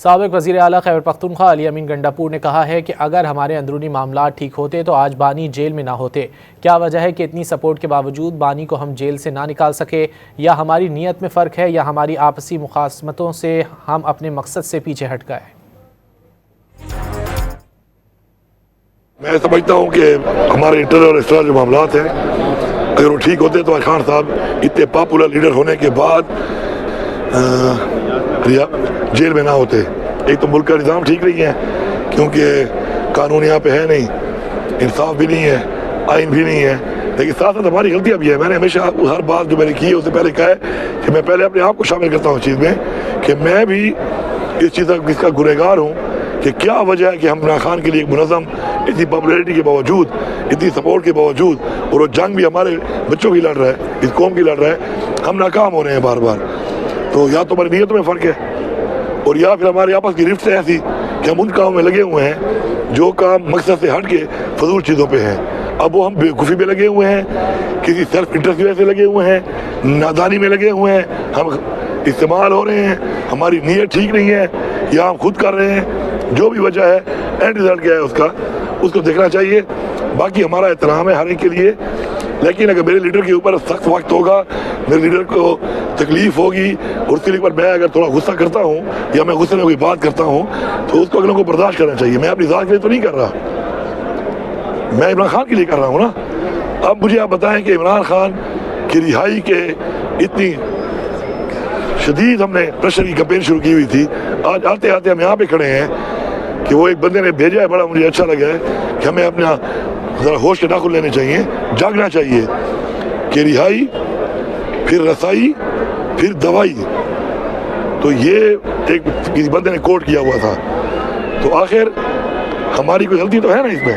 سابق وزیر اعلیٰ خیبر پختونخوا علی امین گنڈاپور نے کہا ہے کہ اگر ہمارے اندرونی معاملات ٹھیک ہوتے تو آج بانی جیل میں نہ ہوتے۔ کیا وجہ ہے کہ اتنی سپورٹ کے باوجود بانی کو ہم جیل سے نہ نکال سکے؟ یا ہماری نیت میں فرق ہے یا ہماری آپسی مخاصمتوں سے ہم اپنے مقصد سے پیچھے ہٹ گئے؟ میں سمجھتا ہوں کہ ہمارے انٹرنل اور ایکسٹرنل جو معاملات ہیں اگر وہ ٹھیک ہوتے تو آج خان صاحب اتنے پاپولر لیڈر ہونے کے بعد جیل میں نہ ہوتے۔ ایک تو ملک کا نظام ٹھیک نہیں ہے کیونکہ قانون یہاں پہ ہے نہیں، انصاف بھی نہیں ہے، آئین بھی نہیں ہے، لیکن ساتھ ساتھ ہماری غلطیاں بھی ہیں۔ میں نے ہمیشہ ہر بات جو میں نے کی ہے اس سے پہلے کہا ہے کہ میں پہلے اپنے آپ کو شامل کرتا ہوں اس چیز میں کہ میں بھی اس چیز کا گنہگار ہوں کہ کیا وجہ ہے کہ ہم عمران خان کے لیے ایک منظم اتنی پاپولیرٹی کے باوجود، اتنی سپورٹ کے باوجود، اور وہ جنگ بھی ہمارے بچوں کی لڑ رہا ہے، اس قوم کی لڑ رہا ہے، ہم ناکام ہو رہے ہیں بار بار۔ تو یا تو ہماری نیتوں میں فرق ہے اور یا پھر ہمارے آپس کی رفت ہے ایسی کہ ہم ان کاموں میں لگے ہوئے ہیں جو کام مقصد سے ہٹ کے فضول چیزوں پہ ہیں۔ اب وہ ہم بے وقوفی پہ لگے ہوئے ہیں، کسی سیلف انٹرسٹ کی وجہ سے لگے ہوئے ہیں، نادانی میں لگے ہوئے ہیں، ہم استعمال ہو رہے ہیں، ہماری نیت ٹھیک نہیں ہے یا ہم خود کر رہے ہیں۔ جو بھی وجہ ہے اینڈ رزلٹ کیا ہے اس کو دیکھنا چاہیے۔ باقی ہمارا احترام ہے ہر ایک کے لیے، لیکن اگر میرے لیڈر کے اوپر سخت وقت ہوگا، میرے لیڈر کو تکلیف ہوگی اور اس کے لیے میں اگر تھوڑا غصہ کرتا ہوں یا میں غصے میں کوئی بات کرتا ہوں تو اس کو اگلوں کو برداشت کرنا چاہیے۔ میں اپنی ذات کے لیے تو نہیں کر رہا، میں عمران خان کے لیے کر رہا ہوں نا۔ اب مجھے آپ بتائیں کہ عمران خان کی رہائی کے اتنی شدید ہم نے پریشر کی کمپین شروع کی ہوئی تھی، آج آتے آتے ہم یہاں پہ کھڑے ہیں کہ وہ ایک بندے نے بھیجا ہے، بڑا مجھے اچھا لگا ہے کہ ہمیں اپنا ذرا ہوش کے داخل لینے چاہیے، جاگنا چاہیے کہ رہائی پھر رسائی پھر دوائی، تو یہ ایک کسی بندے نے کوٹ کیا ہوا تھا۔ تو آخر ہماری کوئی غلطی تو ہے نا اس میں؟